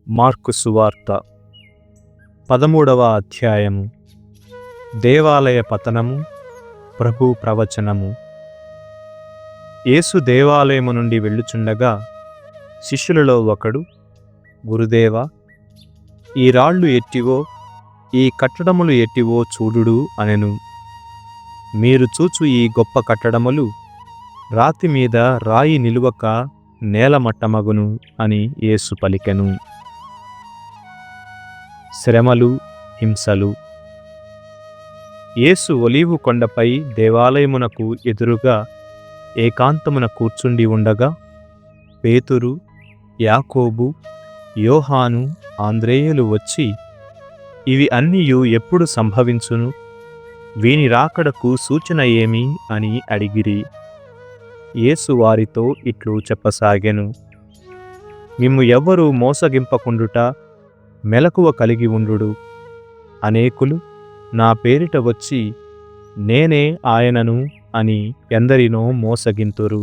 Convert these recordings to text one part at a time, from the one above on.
Mark సువార్త 13వ అధ్యాయము. దేవాలయ పతనము, ప్రభు ప్రవచనము. యేసు దేవాలయము నుండి వెళ్ళుచుండగా శిష్యులలో ఒకడు, గురుదేవా, ఈ రాళ్ళు ఎట్టివో, ఈ కట్టడములు ఎట్టివో చూడుడు అనెను. మీరు చూచు ఈ గొప్ప కట్టడములు రాతి మీద రాయి నిలువక నేలమట్టమగును అని యేసు పలికెను. శ్రమలు, హింసలు. యేసు ఒలీవు కొండపై దేవాలయమునకు ఎదురుగా ఏకాంతమున కూర్చుండి ఉండగా పేతురు, యాకోబు, యోహాను, ఆంద్రేయులు వచ్చి, ఇవి అన్నియు ఎప్పుడు సంభవించును? వీని రాకడకు సూచన ఏమి అని అడిగిరి. యేసు వారితో ఇట్లు చెప్పసాగెను. మిమ్ము ఎవ్వరూ మోసగింపకుండుట మెలకువ కలిగి ఉండుడు. అనేకులు నా పేరిట వచ్చి, నేనే ఆయనను అని ఎందరినో మోసగింతురు.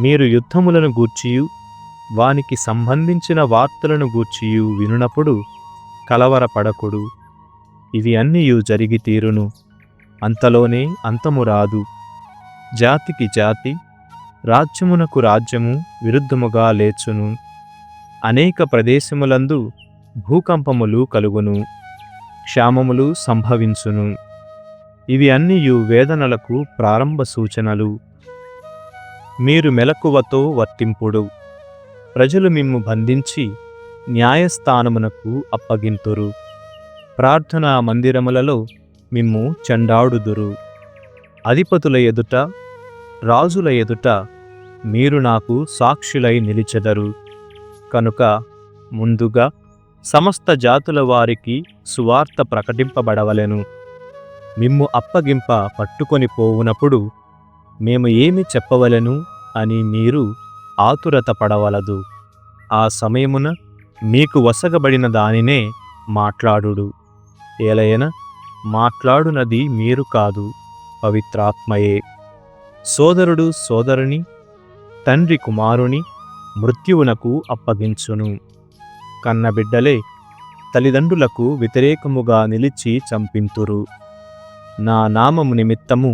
మీరు యుద్ధములను గూర్చియు వానికి సంబంధించిన వార్తలను గూర్చియు వినునప్పుడు కలవరపడకుడు. ఇవి అన్నియు జరిగి తీరును, అంతలోనే అంతము రాదు. జాతికి జాతి, రాజ్యమునకు రాజ్యము విరుద్ధముగా లేచును. అనేక ప్రదేశములందు భూకంపములు కలుగును, క్షామములు సంభవించును. ఇవి అన్నియు వేదనలకు ప్రారంభ సూచనలు. మీరు మెలకువతో వర్తింపుడు. ప్రజలు మిమ్ము బంధించి న్యాయస్థానమునకు అప్పగింతురు. ప్రార్థనా మందిరములలో మిమ్ము చెండాడుదురు. అధిపతుల ఎదుట, రాజుల ఎదుట మీరు నాకు సాక్షులై నిలిచెదరు. కనుక ముందుగా సమస్త జాతుల వారికి సువార్త ప్రకటింపబడవలెను. మిమ్ము అప్పగింప పట్టుకొని పోవునప్పుడు మేము ఏమి చెప్పవలెను అని మీరు ఆతురత పడవలదు. ఆ సమయమున మీకు వసగబడిన దానినే మాట్లాడుడు. ఏలయన మాట్లాడునది మీరు కాదు, పవిత్రాత్మయే. సోదరుడు సోదరుని, తండ్రి కుమారుని మృత్యువునకు అప్పగించును. కన్నబిడ్డలే తల్లిదండ్రులకు వ్యతిరేకముగా నిలిచి చంపింతురు. నా నామము నిమిత్తము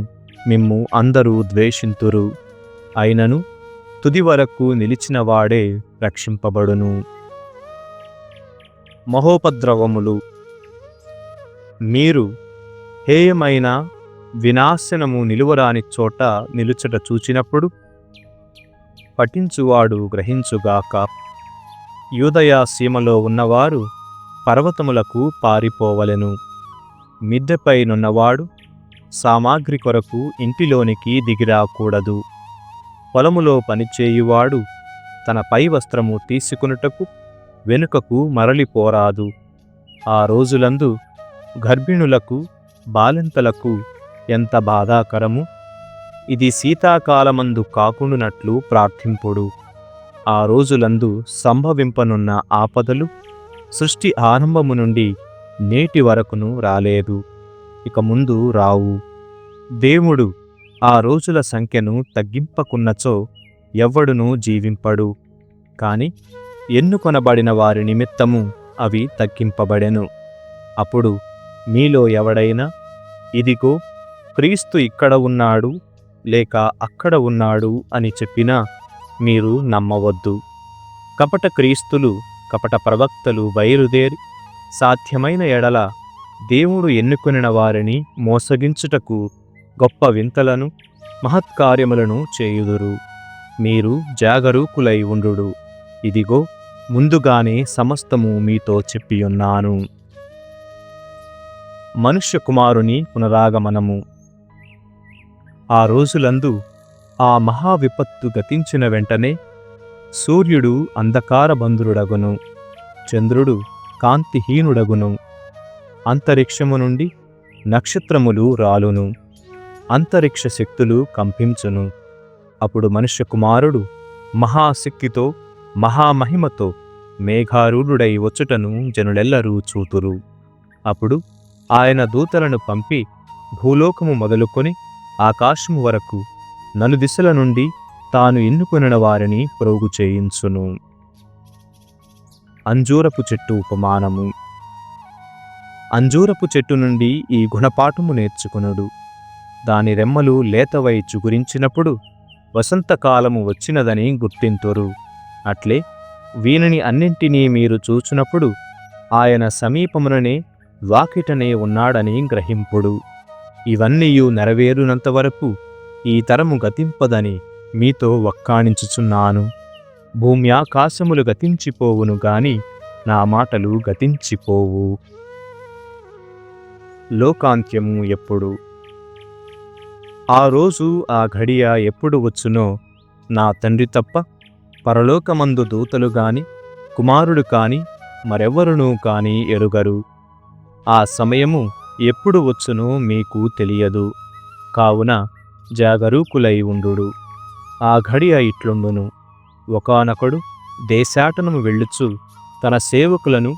మిమ్ము అందరూ ద్వేషింతురు. అయినను తుది వరకు నిలిచినవాడే రక్షింపబడును. మహోపద్రవములు. మీరు హేయమైన వినాశనము నిలువరాని చోట నిలుచుట చూచినప్పుడు పఠించువాడు గ్రహించుగాక. యూదయ సీమలో ఉన్నవారు పర్వతములకు పారిపోవలెను. మిద్దెపై నున్నవాడు సామాగ్రి కొరకు ఇంటిలోనికి దిగిరాకూడదు. పొలములో పనిచేయువాడు తన పై వస్త్రము తీసుకునుటకు వెనుకకు మరలిపోరాదు. ఆ రోజులందు గర్భిణులకు, బాలింతలకు ఎంత బాధాకరము! ఇది శీతాకాలమందు కాకుండునట్లు ప్రార్థింపుడు. ఆ రోజులందు సంభవింపనున్న ఆపదలు సృష్టి ఆరంభము నుండి నేటి వరకును రాలేదు, ఇక ముందు రావు. దేవుడు ఆ రోజుల సంఖ్యను తగ్గింపకున్నచో ఎవ్వడునూ జీవింపడు. కాని ఎన్నుకొనబడిన వారి నిమిత్తము అవి తగ్గింపబడెను. అప్పుడు మీలో ఎవడైనా, ఇదిగో క్రీస్తు ఇక్కడ ఉన్నాడు లేక అక్కడ ఉన్నాడు అని చెప్పినా మీరు నమ్మవద్దు. కపట క్రీస్తులు, కపట ప్రవక్తలు బయలుదేరి సాధ్యమైన ఎడల దేవుడు ఎన్నుకొనిన వారిని మోసగించుటకు గొప్ప వింతలను, మహత్కార్యములను చేయుదురు. మీరు జాగరూకులై ఉండుడు. ఇదిగో ముందుగానే సమస్తము మీతో చెప్పియున్నాను. మనుష్య కుమారుని పునరాగమనము. ఆ రోజులందు ఆ మహావిపత్తు గతించిన వెంటనే సూర్యుడు అంధకారబంధురుడగును, చంద్రుడు కాంతిహీనుడగును, అంతరిక్షము నుండి నక్షత్రములు రాలును, అంతరిక్ష శక్తులు కంపించును. అప్పుడు మనుష్య కుమారుడు మహాశక్తితో, మహామహిమతో మేఘారూఢుడై వచ్చుటను జనులెల్లరూ చూతురు. అప్పుడు ఆయన దూతలను పంపి భూలోకము మొదలుకొని ఆకాశము వరకు నలుదిశల నుండి తాను ఎన్నుకొనిన వారిని ప్రోగు చేయించును. అంజూరపు చెట్టు ఉపమానము. అంజూరపు చెట్టు నుండి ఈ గుణపాఠము నేర్చుకునుడు. దాని రెమ్మలు లేతవై చిగురించినప్పుడు వసంతకాలము వచ్చినదని గుర్తింతురు. అట్లే వీనిని అన్నింటినీ మీరు చూచునప్పుడు ఆయన సమీపముననే వాకిటనే ఉన్నాడని గ్రహింపుడు. ఇవన్నీయు నెరవేరునంతవరకు ఈ తరము గతింపదని మీతో వక్కాణించుచున్నాను. భూమ్యాకాశములు గతించిపోవును గాని నా మాటలు గతించిపోవు. లోకాంత్యము ఎప్పుడు? ఆ రోజు ఆ ఘడియ ఎప్పుడు వచ్చునో నా తండ్రి తప్ప పరలోకమందు దూతలు గాని కుమారుడు కాని మరెవ్వరునూ కాని ఎరుగరు. ఆ సమయము ఎప్పుడు వచ్చునో మీకు తెలియదు. కావున జాగరూకులై ఉండుడు. ఆ ఘడియ ఇట్లుండును: ఒకానొకడు దేశాటనము వెళ్ళుచు తన సేవకులను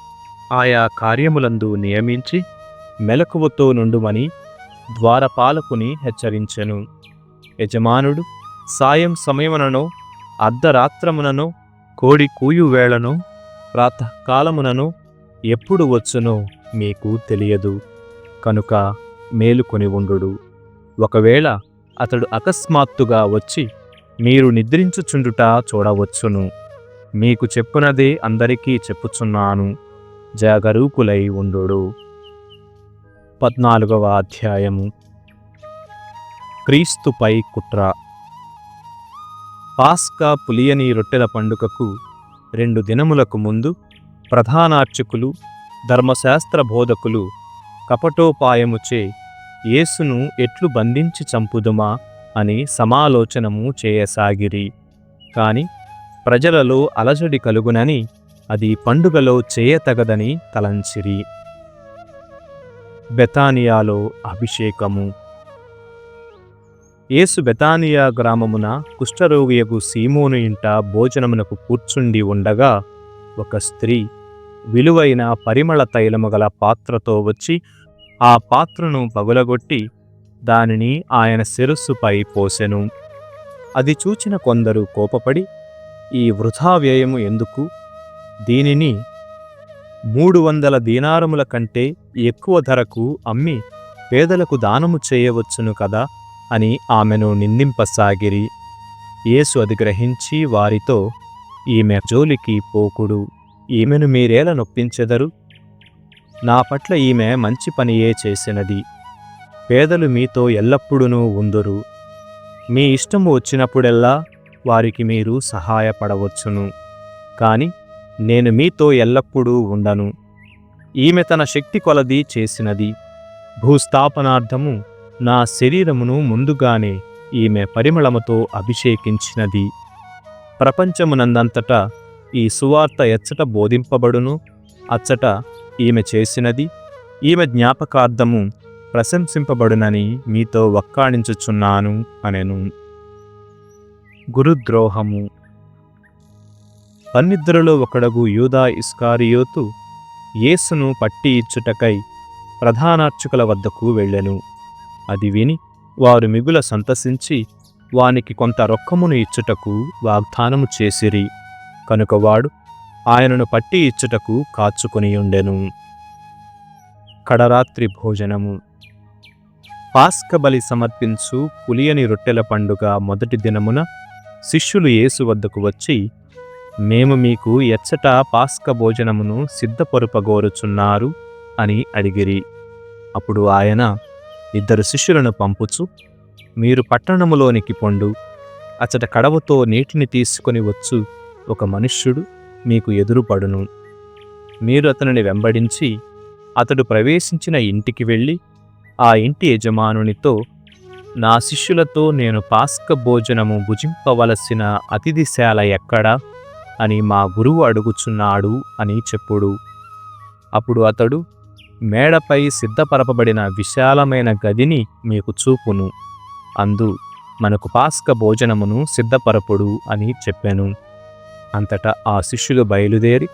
ఆయా కార్యములందు నియమించి మెలకువతో నుండుమని ద్వారపాలకుని హెచ్చరించెను. యజమానుడు సాయం సమయముననో అర్ధరాత్రముననో కోడి కూయు వేళనో ప్రాతకాలముననో ఎప్పుడు వచ్చునో మీకు తెలియదు. కనుక మేలుకొని ఉండుడు. ఒకవేళ అతడు అకస్మాత్తుగా వచ్చి మీరు నిద్రించుచుండుట చూడవచ్చును. మీకు చెప్పునదే అందరికీ చెప్పుచున్నాను, జాగరూకులై ఉండుడు. 14వ అధ్యాయము. క్రీస్తుపై కుట్ర. పాస్కా పులియని రొట్టెల పండుగకు 2 దినములకు ముందు ప్రధానార్చకులు ధర్మశాస్త్ర బోధకులు కపటోపాయముచే యేసును ఎట్లు బంధించి చంపుదుమా అని సమాలోచనము చేయసాగిరి. కాని ప్రజలలో అలజడి కలుగునని అది పండుగలో చేయతగదని తలంచిరి. బెతానియాలో అభిషేకము. యేసు బెతానియా గ్రామమున కుష్ఠరోగియగు సీమోను ఇంట భోజనమునకు కూర్చుండి ఉండగా ఒక స్త్రీ విలువైన పరిమళ తైలము గల పాత్రతో వచ్చి ఆ పాత్రను పగులగొట్టి దానిని ఆయన శిరస్సుపై పోసెను. అది చూచిన కొందరు కోపపడి, ఈ వృథా వ్యయము ఎందుకు? దీనిని 300 దీనారముల కంటే ఎక్కువ ధరకు అమ్మి పేదలకు దానము చేయవచ్చును కదా అని ఆమెను నిందింపసాగిరి. యేసు అది గ్రహించి వారితో, ఈమె జోలికి పోకుడు, ఈమెను మీరేల నొప్పించెదరు? నా పట్ల ఈమె మంచి పనియే చేసినది. పేదలు మీతో ఎల్లప్పుడూ ఉందురు. మీ ఇష్టము వచ్చినప్పుడెల్లా వారికి మీరు సహాయపడవచ్చును. కాని నేను మీతో ఎల్లప్పుడూ ఉండను. ఈమె తన శక్తి కొలది చేసినది. భూస్థాపనార్థము నా శరీరమును ముందుగానే ఈమె పరిమళముతో అభిషేకించినది. ప్రపంచమునందంతటా ఈ సువార్త ఎచ్చట బోధింపబడును, అచ్చట ఈమె చేసినది ఈమె జ్ఞాపకార్థము ప్రశంసింపబడునని మీతో వక్కాణించుచున్నాను అనెను. గురుద్రోహము. 12లో ఒకడగు యూదా ఇస్కారియోతు యేసును పట్టి ఇచ్చుటకై ప్రధానార్చకుల వద్దకు వెళ్ళెను. అది విని వారు మిగుల సంతసించి వానికి కొంత రొక్కమును ఇచ్చుటకు వాగ్దానము చేసిరి. కనుక వాడు ఆయనను పట్టి ఇచ్చుటకు కాచుకొనియుండెను. కడరాత్రి భోజనము. పాస్క బలి సమర్పించు పులియని రొట్టెల పండుగ మొదటి దినమున శిష్యులు యేసు వద్దకు వచ్చి, మేము మీకు ఎచ్చట పాస్క భోజనమును సిద్ధపరుపగోరుచున్నారు అని అడిగిరి. అప్పుడు ఆయన 2 శిష్యులను పంపుచు, మీరు పట్టణములోనికి పొండు, అచ్చట కడవతో నీటిని తీసుకొని వచ్చు ఒక మనుష్యుడు మీకు ఎదురుపడును. మీరు అతనిని వెంబడించి అతడు ప్రవేశించిన ఇంటికి వెళ్ళి ఆ ఇంటి యజమానునితో, నా శిష్యులతో నేను పాస్క భోజనము భుజింపవలసిన అతిథిశాల ఎక్కడా అని మా గురువు అడుగుచున్నాడు అని చెప్పుడు. అప్పుడు అతడు, మేడపై సిద్ధపరపబడిన విశాలమైన గదిని మీకు చూపును, అందు మనకు పాస్క భోజనమును సిద్ధపరపుడు అని చెప్పెను. అంతటా ఆ శిష్యులు బయలుదేరి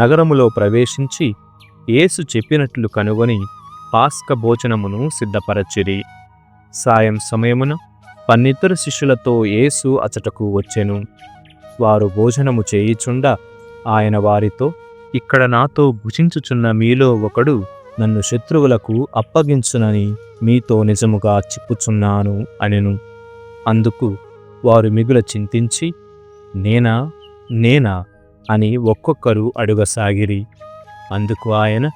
నగరములో ప్రవేశించి యేసు చెప్పినట్లు కనుగొని పాస్క భోజనమును సిద్ధపరచిరి. సాయం సమయమున 12 శిష్యులతో యేసు అచటకు వచ్చెను. వారు భోజనము చేయుచుండా ఆయన వారితో, ఇక్కడ నాతో భుజించుచున్న మీలో ఒకడు నన్ను శత్రువులకు అప్పగించునని మీతో నిజముగా చెప్పుచున్నాను అనెను. అందుకు వారు మిగుల చింతించి, నేనా నేనా అని ఒక్కొక్కరు అడుగసాగిరి. అందుకు ఆయన,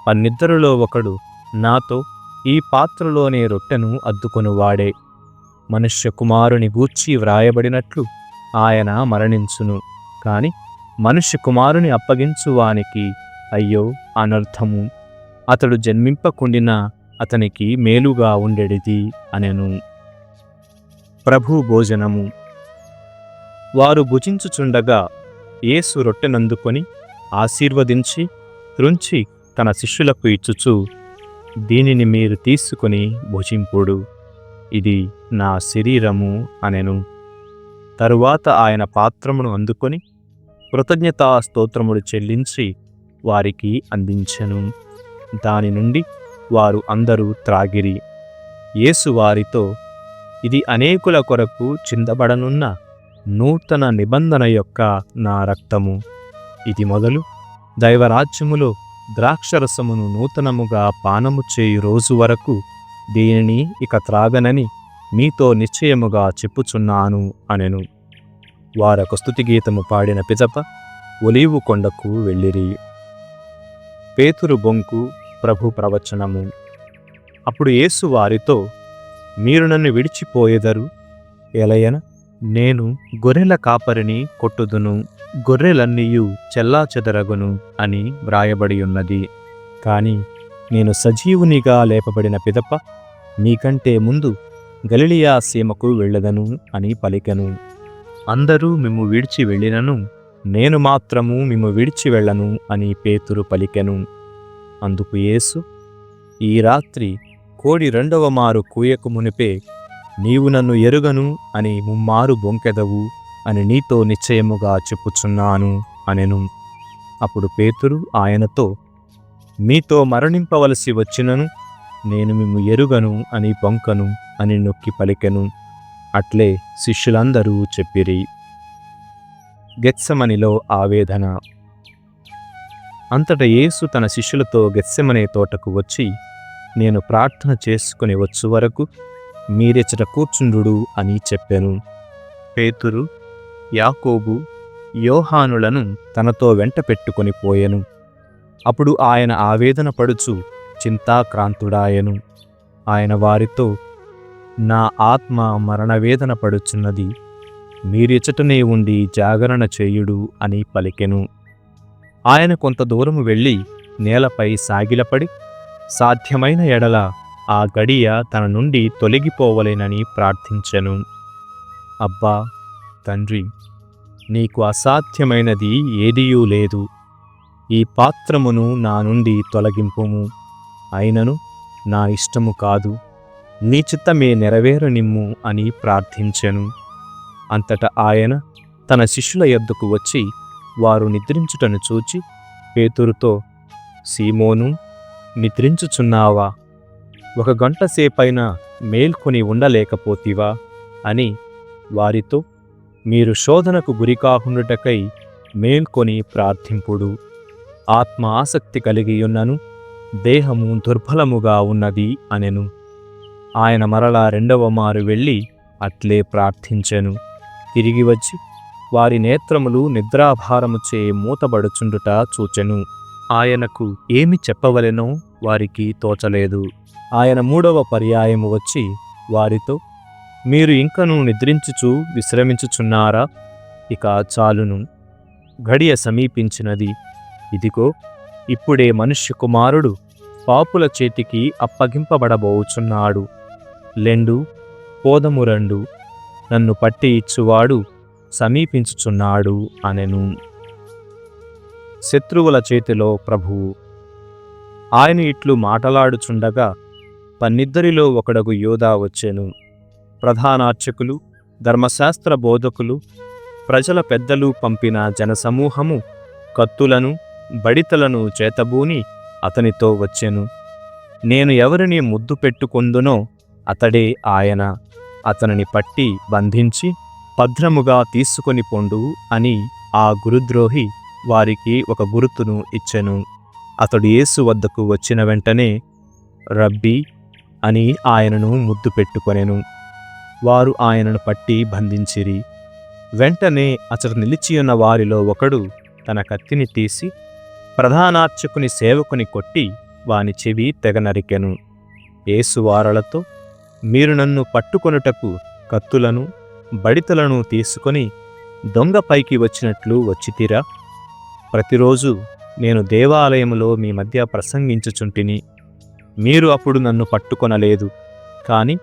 పన్నిద్దరిలో ఒకడు నాతో ఈ పాత్రలోనే రొట్టెను అద్దుకొనువాడే. మనుష్య కుమారుని గూర్చి వ్రాయబడినట్లు ఆయన మరణించును, కాని మనుష్య కుమారుని అప్పగించువానికి అయ్యో అనర్థము. అతడు జన్మింపకుండినా అతనికి మేలుగా ఉండెడిది అనెను. ప్రభు భోజనము. వారు భుజించుచుండగా యేసు రొట్టెనందుకొని ఆశీర్వదించి త్రుంచి తన శిష్యులకు ఇచ్చుచు, దీనిని మీరు తీసుకుని భుజింపుడు, ఇది నా శరీరము అనెను. తరువాత ఆయన పాత్రమును అందుకొని కృతజ్ఞతా స్తోత్రములు చెల్లించి వారికి అందించెను. దాని నుండి వారు అందరూ త్రాగిరి. యేసు వారితో, ఇది అనేకుల కొరకు చిందబడనున్న నూతన నిబంధన యొక్క నా రక్తము. ఇది మొదలు దైవరాజ్యములో ద్రాక్షరసమును నూతనముగా పానము చేయు రోజు వరకు దీనిని ఇక త్రాగనని మీతో నిశ్చయముగా చెప్పుచున్నాను అనెను. వారొక స్తుతిగీతము పాడిన పిదప ఒలీవు కొండకు వెళ్ళిరి. పేతురు బొంకు ప్రభు ప్రవచనము. అప్పుడు యేసు వారితో, మీరు నన్ను విడిచిపోయెదరు, ఎలయన నేను గొర్రెల కాపరిని కొట్టుదును, గొర్రెలన్నీయు చెల్లాచెదరగును అని వ్రాయబడియున్నది. కాని నేను సజీవునిగా లేపబడిన పిదప మీకంటే ముందు గలిలియా సీమకు వెళ్ళదను అని పలికెను. అందరూ మిమ్ము విడిచి వెళ్ళినను నేను మాత్రము మిమ్ము విడిచి వెళ్ళను అని పేతురు పలికెను. అందుకు యేసు, ఈ రాత్రి కోడి రెండవ మారు కూయకు మునిపే నీవు నన్ను ఎరుగను అని ముమ్మారు బొంకెదవు అని నీతో నిశ్చయముగా చెప్పుచున్నాను అనెను. అప్పుడు పేతురు ఆయనతో, మీతో మరణింపవలసి వచ్చినను నేను మిమ్ము ఎరుగను అని బొంకను అని నొక్కి పలికెను. అట్లే శిష్యులందరూ చెప్పిరి. గెత్సెమనిలో ఆవేదన. అంతట యేసు తన శిష్యులతో గెత్సెమనే తోటకు వచ్చి, నేను ప్రార్థన చేసుకుని వచ్చు వరకు మీరెచ్చట కూర్చుండు అని చెప్పెను. పేతురు, యాకోబు, యోహానులను తనతో వెంట పెట్టుకొని పోయెను. అప్పుడు ఆయన ఆవేదన పడుచు చింతాక్రాంతుడాయెను. ఆయన వారితో, నా ఆత్మ మరణవేదన పడుచున్నది, మీరిచ్చటనే ఉండి జాగరణ చేయుడు అని పలికెను. ఆయన కొంత దూరము వెళ్ళి నేలపై సాగిలపడి, సాధ్యమైన ఎడల ఆ గడియ తన నుండి తొలగిపోవలేనని ప్రార్థించెను. అబ్బా తండ్రి, నీకు అసాధ్యమైనది ఏదియూ లేదు. ఈ పాత్రమును నా నుండి తొలగింపుము. అయినను నా ఇష్టము కాదు, నీ చిత్తమే నెరవేరనిమ్ము అని ప్రార్థించెను. అంతటా ఆయన తన శిష్యుల యొద్దకు వచ్చి వారు నిద్రించుటను చూచి పేతురుతో, సీమోను, నిద్రించుచున్నావా? 1 గంట సేపైనా మేల్కొని ఉండలేకపోతివా అని వారితో, మీరు శోధనకు గురికాకుండుటకై మేల్కొని ప్రార్థింపుడు. ఆత్మ ఆసక్తి కలిగియున్నను దేహము దుర్బలముగా ఉన్నది అనెను. ఆయన మరలా 2వ మారు వెళ్ళి అట్లే ప్రార్థించెను. తిరిగి వచ్చి వారి నేత్రములు నిద్రాభారముచే మూతబడుచుండుట చూచెను. ఆయనకు ఏమి చెప్పవలెనో వారికి తోచలేదు. ఆయన 3వ పర్యాయము వచ్చి వారితో, మీరు ఇంకనూ నిద్రించుచు విశ్రమించుచున్నారా? ఇక చాలును, గడియ సమీపించినది. ఇదిగో, ఇప్పుడే మనుష్య కుమారుడు పాపుల చేతికి అప్పగింపబడబోచున్నాడు. లెండు, పోదము రండు, నన్ను పట్టి ఇచ్చువాడు సమీపించుచున్నాడు అనెను. శత్రువుల చేతిలో ప్రభువు. ఆయన ఇట్లు మాటలాడుచుండగా పన్నిద్దరిలో ఒకడగు యోధా వచ్చెను. ప్రధానార్చకులు, ధర్మశాస్త్ర బోధకులు, ప్రజల పెద్దలు పంపిన జనసమూహము కత్తులను బడితలను చేతబూని అతనితో వచ్చెను. నేను ఎవరిని ముద్దు పెట్టుకొందునో అతడే ఆయన, అతనిని పట్టి బంధించి భద్రముగా తీసుకొని పొండు అని ఆ గురుద్రోహి వారికి ఒక గుర్తును ఇచ్చెను. అతడు యేసు వద్దకు వచ్చిన వెంటనే రబ్బీ అని ఆయనను ముద్దు పెట్టుకొనెను. వారు ఆయనను పట్టి బంధించిరి. వెంటనే అతడు నిలిచియున్న వారిలో ఒకడు తన కత్తిని తీసి ప్రధానార్చకుని సేవకుని కొట్టి వాని చెవి తెగ నరికెను. యేసు వారలతో, మీరు నన్ను పట్టుకొనుటకు కత్తులను బడితలను తీసుకొని దొంగ పైకి వచ్చినట్లు వచ్చితిరా? ప్రతిరోజు నేను దేవాలయములో మీ మధ్య ప్రసంగించుచుంటిని. మీరు అప్పుడు నన్ను పట్టుకొనలేదు. కాని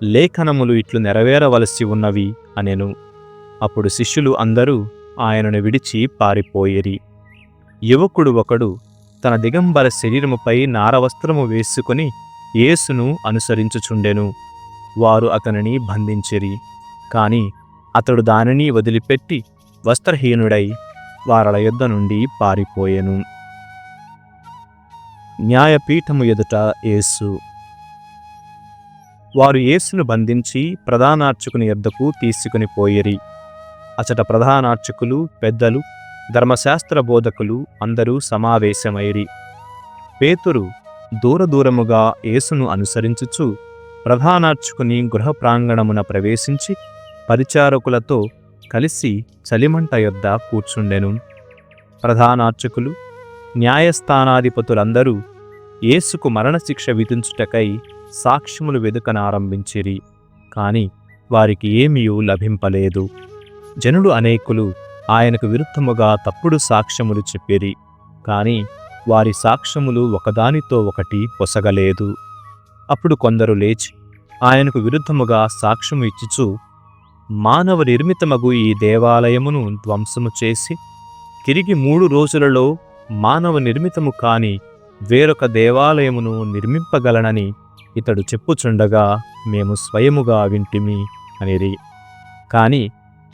లేఖనములు ఇట్లు నెరవేరవలసి ఉన్నవి అనెను. అప్పుడు శిష్యులు అందరూ ఆయనను విడిచి పారిపోయిరి. యువకుడు ఒకడు తన దిగంబర శరీరముపై నారవస్త్రము వేసుకుని యేసును అనుసరించుచుండెను. వారు అతనిని బంధించిరి. కాని అతడు దానిని వదిలిపెట్టి వస్త్రహీనుడై వారల యొద్ద నుండి పారిపోయెను. న్యాయపీఠము ఎదుట యేసు. వారు యేసును బంధించి ప్రధానార్చకుని యొద్దకు తీసుకుని పోయిరి. అచట ప్రధానార్చకులు, పెద్దలు, ధర్మశాస్త్ర బోధకులు అందరూ సమావేశమైరి. పేతురు దూరదూరముగా యేసును అనుసరించుచు ప్రధానార్చకుని గృహ ప్రాంగణమున ప్రవేశించి పరిచారకులతో కలిసి చలిమంట యొద్ద కూర్చుండెను. ప్రధానార్చకులు, న్యాయస్థానాధిపతులందరూ యేసుకు మరణశిక్ష విధించుటకై సాక్ష్యములు వెదుకనారంభించిరి. కాని వారికి ఏమీయూ లభింపలేదు. జనులు అనేకులు ఆయనకు విరుద్ధముగా తప్పుడు సాక్ష్యములు చెప్పిరి. కాని వారి సాక్ష్యములు ఒకదానితో ఒకటి పొసగలేదు. అప్పుడు కొందరు లేచి ఆయనకు విరుద్ధముగా సాక్ష్యము ఇచ్చుచు, మానవ నిర్మితమగు ఈ దేవాలయమును ధ్వంసము చేసి తిరిగి 3 రోజులలో మానవ నిర్మితము కాని వేరొక దేవాలయమును నిర్మింపగలనని ఇతడు చెప్పుచుండగా మేము స్వయముగా వింటిమి అనిరి. కాని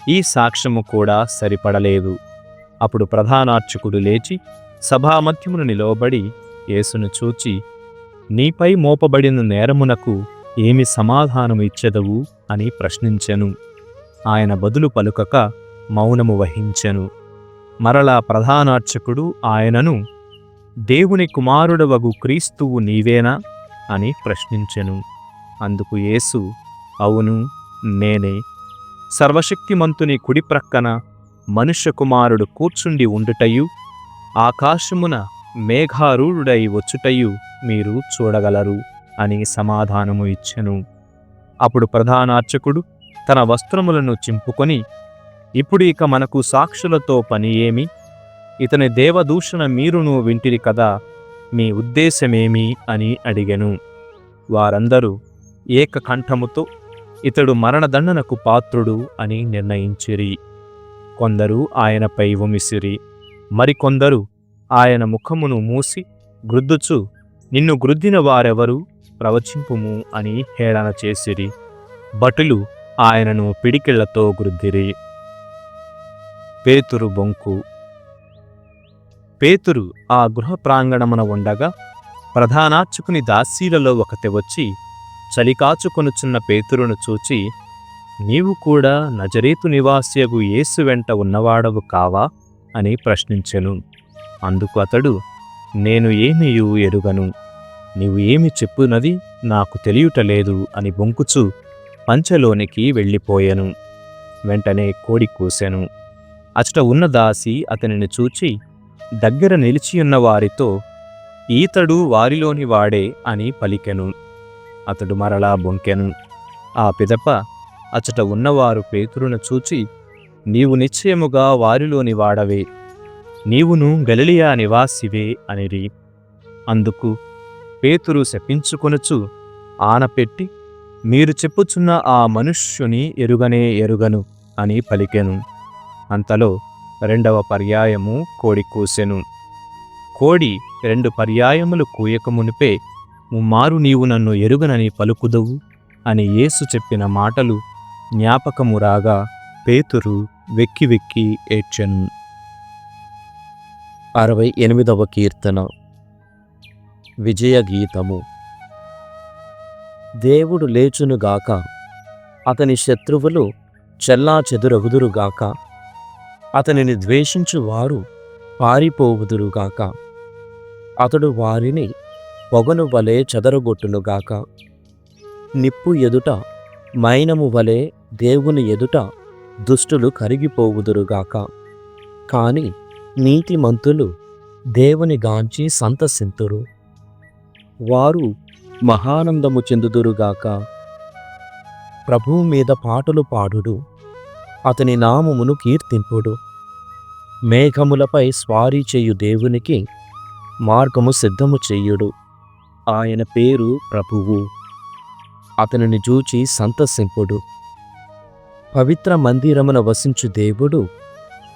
ఈ సాక్ష్యము కూడా సరిపడలేదు. అప్పుడు ప్రధానార్చకుడు లేచి సభామధ్యమును నిలవబడి యేసును చూచి, నీపై మోపబడిన నేరమునకు ఏమి సమాధానము ఇచ్చెదవు అని ప్రశ్నించెను. ఆయన బదులు పలుకక మౌనము వహించెను. మరలా ప్రధానార్చకుడు ఆయనను, దేవుని కుమారుడవగు క్రీస్తువు నీవేనా అని ప్రశ్నించెను. అందుకు యేసు, అవును నేనే. సర్వశక్తిమంతుని కుడి ప్రక్కన మనుష్య కుమారుడు కూర్చుండి ఉండుటయు ఆకాశమున మేఘారూఢుడై వచ్చుటయు మీరు చూడగలరు అని సమాధానము ఇచ్చెను. అప్పుడు ప్రధానార్చకుడు తన వస్త్రములను చింపుకొని, ఇప్పుడు ఇక మనకు సాక్షులతో పని ఏమి? ఇతని దేవదూషణ మీరును వింటిరి కదా, మీ ఉద్దేశమేమి అని అడిగెను. వారందరూ ఏకకంఠముతో ఇతడు మరణదండనకు పాత్రుడు అని నిర్ణయించిరి. కొందరు ఆయనపై ఉమిసిరి. మరికొందరు ఆయన ముఖమును మూసి గ్రుద్దుచు, నిన్ను గ్రుద్దిన వారెవరు? ప్రవచింపుము అని హేళన చేసిరి. భటులు ఆయనను పిడికిళ్లతో గ్రుద్దిరి. పేతురు బొంకు. పేతురు ఆ గృహ ప్రాంగణమున ఉండగా ప్రధానార్చకుని దాసీలలో ఒకతి వచ్చి చలికాచుకొనుచున్న పేతురును చూచి, నీవు కూడా నజరేతు నివాసియగు యేసు వెంట ఉన్నవాడవు కావా అని ప్రశ్నించెను. అందుకు అతడు, నేను ఏమీయూ ఎరుగను, నీవు ఏమి చెప్పునది నాకు తెలియుటలేదు అని బొంకుచు పంచెలోనికి వెళ్ళిపోయెను. వెంటనే కోడి కూసెను. అచట ఉన్న దాసి అతనిని చూచి దగ్గర నిలిచియున్న వారితో, ఈతడు వారిలోని వాడే అని పలికెను. అతడు మరలా బొంకెను. ఆ పిదప అచట ఉన్నవారు పేతురును చూచి, నీవు నిశ్చయముగా వారిలోని వాడవే, నీవును గలిలయ నివాసివే అనిరి. అందుకు పేతురు శపించుకొనుచు ఆనపెట్టి, మీరు చెప్పుచున్న ఆ మనుష్యుని ఎరుగనే ఎరుగను అని పలికెను. అంతలో 2వ పర్యాయము కోడి కూసెను. కోడి 2 పర్యాయములు కూయకమునిపే, ముమ్మారు నీవు నన్ను ఎరుగనని పలుకుదువు అని యేసు చెప్పిన మాటలు జ్ఞాపకము రాగా పేతురు వెక్కి వెక్కి ఏడ్చెను. 68వ కీర్తన. విజయగీతము. దేవుడు లేచునుగాక, అతని శత్రువులు చెల్లాచెదురగుదురుగాక. అతనిని ద్వేషించువారు పారిపోవుదురుగాక. అతడు వారిని పొగను వలె చెదరగొట్టునుగాక. నిప్పు ఎదుట మైనము వలె దేవుని ఎదుట దుష్టులు కరిగిపోవుదురుగాక. కాని నీతిమంతులు దేవుని గాంచి సంతసింతురు. వారు మహానందము చెందుదురుగాక. ప్రభువు మీద పాటలు పాడుడు, అతని నామమును కీర్తింపుడు. మేఘములపై స్వారీ చేయు దేవునికి మార్గము సిద్ధము చెయ్యుడు. ఆయన పేరు ప్రభువు. అతనిని చూచి సంతసింపుడు. పవిత్ర మందిరమున వసించు దేవుడు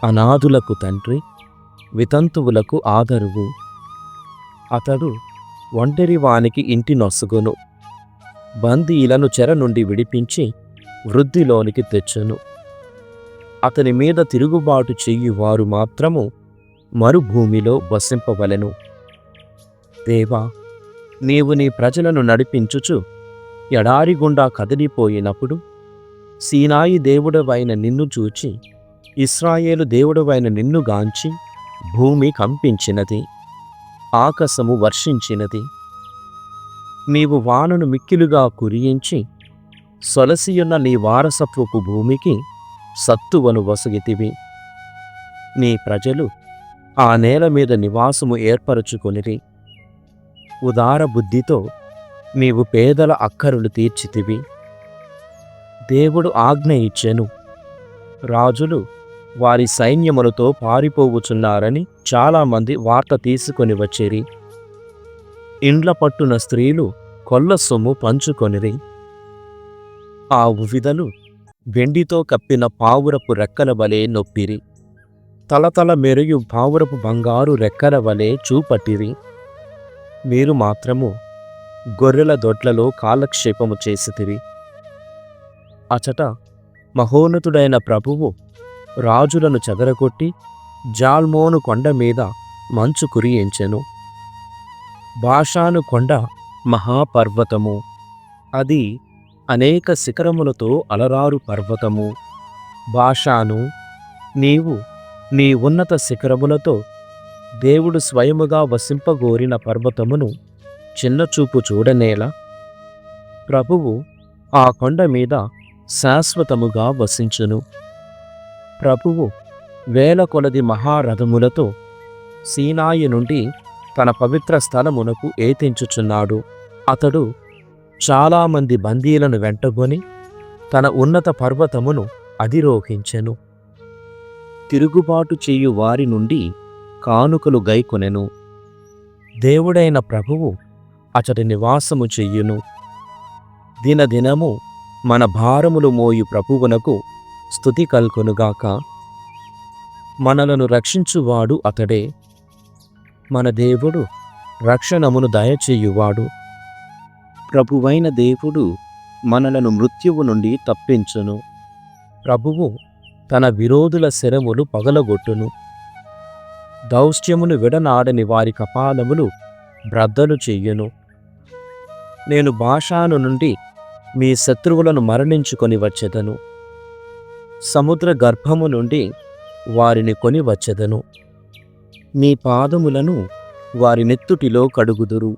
అనాథులకు తండ్రి, వితంతువులకు ఆదరువు. అతడు ఒంటరి వానికి ఇంటి నొసగును. బందీలను చెర నుండి విడిపించి వృద్ధిలోనికి తెచ్చును. అతని మీద తిరుగుబాటు చెయ్యువారు మాత్రము మరుభూమిలో వసింపవలెను. దేవా, నీవు నీ ప్రజలను నడిపించుచు ఎడారి గుండా కదిలిపోయినప్పుడు సీనాయి దేవుడవైన నిన్ను చూచి ఇశ్రాయేలు దేవుడవైన నిన్ను గాంచి భూమి కంపించినది, ఆకాశము వర్షించినది. నీవు వానను మిక్కిలుగా కురియించి సొలసియున్న నీ వారసత్వపు భూమికి సత్తువను వసగితివి. నీ ప్రజలు ఆ నేల మీద నివాసము ఏర్పరచుకొనిరి. ఉదార బుద్ధితో నీవు పేదల అక్కరులు తీర్చితివి. దేవుడు ఆజ్ఞ ఇచ్చెను, రాజులు వారి సైన్యములతో పారిపోవుచున్నారని చాలామంది వార్త తీసుకొని వచ్చిరి. ఇండ్ల పట్టున స్త్రీలు కొల్ల సొమ్ము పంచుకొనిరి. ఆ ఉవిదలు వెండితో కప్పిన పావురపు రెక్కల వలె నొప్పిరి. తలతల మెరుగు పావురపు బంగారు రెక్కల వలె చూపట్టిరి. మీరు మాత్రము గొర్రెల దొడ్లలో కాలక్షేపము చేసితిరి. అచట మహోన్నతుడైన ప్రభువు రాజులను చెదరగొట్టి జాల్మోను కొండ మీద మంచు కురియించెను. బాషాను కొండ మహాపర్వతము, అది అనేక శిఖరములతో అలరారు పర్వతము. బాషాను, నీవు నీ ఉన్నత శిఖరములతో దేవుడు స్వయముగా వసింపగోరిన పర్వతమును చిన్నచూపు చూడనేలా? ప్రభువు ఆ కొండ మీద శాశ్వతముగా వసించును. ప్రభువు వేల కొలది మహారథములతో సీనాయి నుండి తన పవిత్ర స్థలమునకు ఏతించుచున్నాడు. అతడు చాలామంది బందీలను వెంటగొని తన ఉన్నత పర్వతమును అధిరోహించెను. తిరుగుబాటు చేయు వారి నుండి కానుకలు గైకొనెను. దేవుడైన ప్రభువు అతడి నివాసము చెయ్యును. దినదినము మన భారములు మోయు ప్రభువునకు స్తుతి కల్కొనుగాక. మనలను రక్షించువాడు అతడే. మన దేవుడు రక్షణమును దయచేయువాడు. ప్రభువైన దేవుడు మనలను మృత్యువు నుండి తప్పించును. ప్రభువు తన విరోధుల శరములు పగలగొట్టును. దౌష్ట్యమును విడనాడని వారి కపాలములు బ్రద్దలు చెయ్యును. నేను బాషాను నుండి మీ శత్రువులను మరణించుకొని వచ్చెదను. సముద్ర గర్భము నుండి వారిని కొని వచ్చెదను. మీ పాదములను వారి నెత్తుటిలో కడుగుదురు.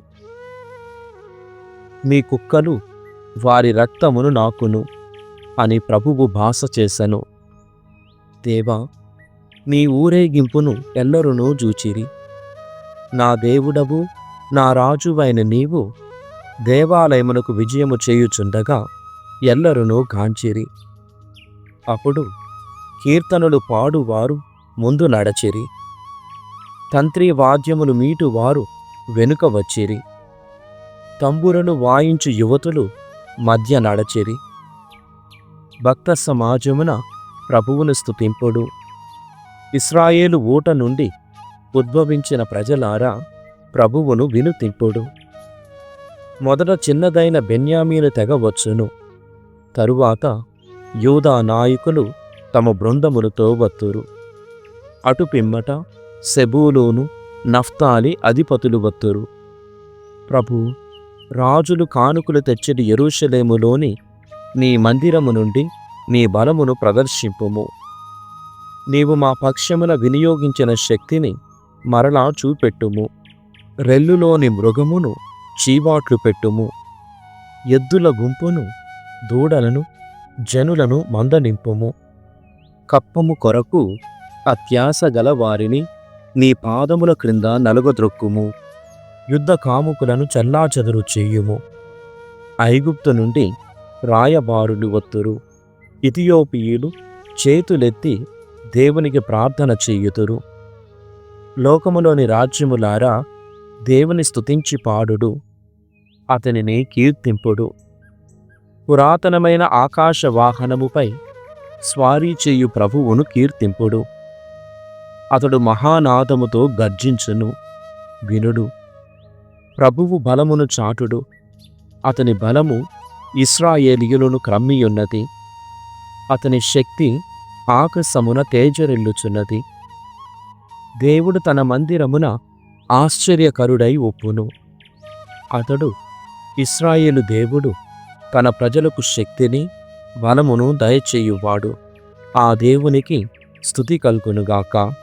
మీ కుక్కలు వారి రక్తమును నాకును అని ప్రభువు భాష చేసెను. దేవా, నీ ఊరేగింపును ఎల్లరునూ జూచిరి. నా దేవుడవు, నా రాజువైన నీవు దేవాలయమునకు విజయము చేయుచుండగా ఎల్లరునూ గాంచిరి. అప్పుడు కీర్తనలు పాడువారు ముందు నడచిరి. తంత్రి వాద్యములు మీటువారు వెనుక వచ్చిరి. తంబురను వాయించు యువతులు మధ్య నడచిరి. భక్త సమాజమున ప్రభువును స్తుతింపుడు. ఇశ్రాయేలు ఊట నుండి ఉద్భవించిన ప్రజలారా, ప్రభువును వినుతింపుడు. మొదట చిన్నదైన బెన్యామీను తెగ వచ్చును. తరువాత యూదా నాయకులు తమ బృందములతో వత్తురు. అటు పిమ్మట సెబూలూను, నఫ్తాలి అధిపతులు వత్తురు. ప్రభు, రాజులు కానుకలు తెచ్చడి యెరూషలేములోని నీ మందిరము నుండి నీ బలమును ప్రదర్శింపుము. నీవు మా పక్షమున వినియోగించిన శక్తిని మరలా చూపెట్టుము. రెల్లులోని మృగమును చీవాట్లు పెట్టుము. ఎద్దుల గుంపును, దూడలను, జనులను మందనింపుము. కప్పము కొరకు అత్యాశ గల వారిని నీ పాదముల క్రింద నలుగద్రొక్కుము. యుద్ధ కాముకులను చెల్లాచెదరు చేయుము. ఐగుప్తు నుండి రాయబారులు వత్తురు. ఇథియోపియులు చేతులెత్తి దేవునికి ప్రార్థన చేయుదురు. లోకములోని రాజ్యములారా, దేవుని స్తుతించి పాడుడు, అతనిని కీర్తింపుడు. పురాతనమైన ఆకాశ వాహనముపై స్వారీ చేయు ప్రభువును కీర్తింపుడు. అతడు మహానాదముతో గర్జించును, వినుడు. ప్రభువు బలమును చాటుడు. అతని బలము ఇశ్రాయేలీయులను క్రమ్మియున్నది. అతని శక్తి ఆకాశమున తేజరిల్లుచున్నది. దేవుడు తన మందిరమున ఆశ్చర్యకరుడై ఒప్పును. అతడు ఇశ్రాయేలు దేవుడు తన ప్రజలకు శక్తిని, బలమును దయచేయువాడు. ఆ దేవునికి స్తుతి కలుగునుగాక.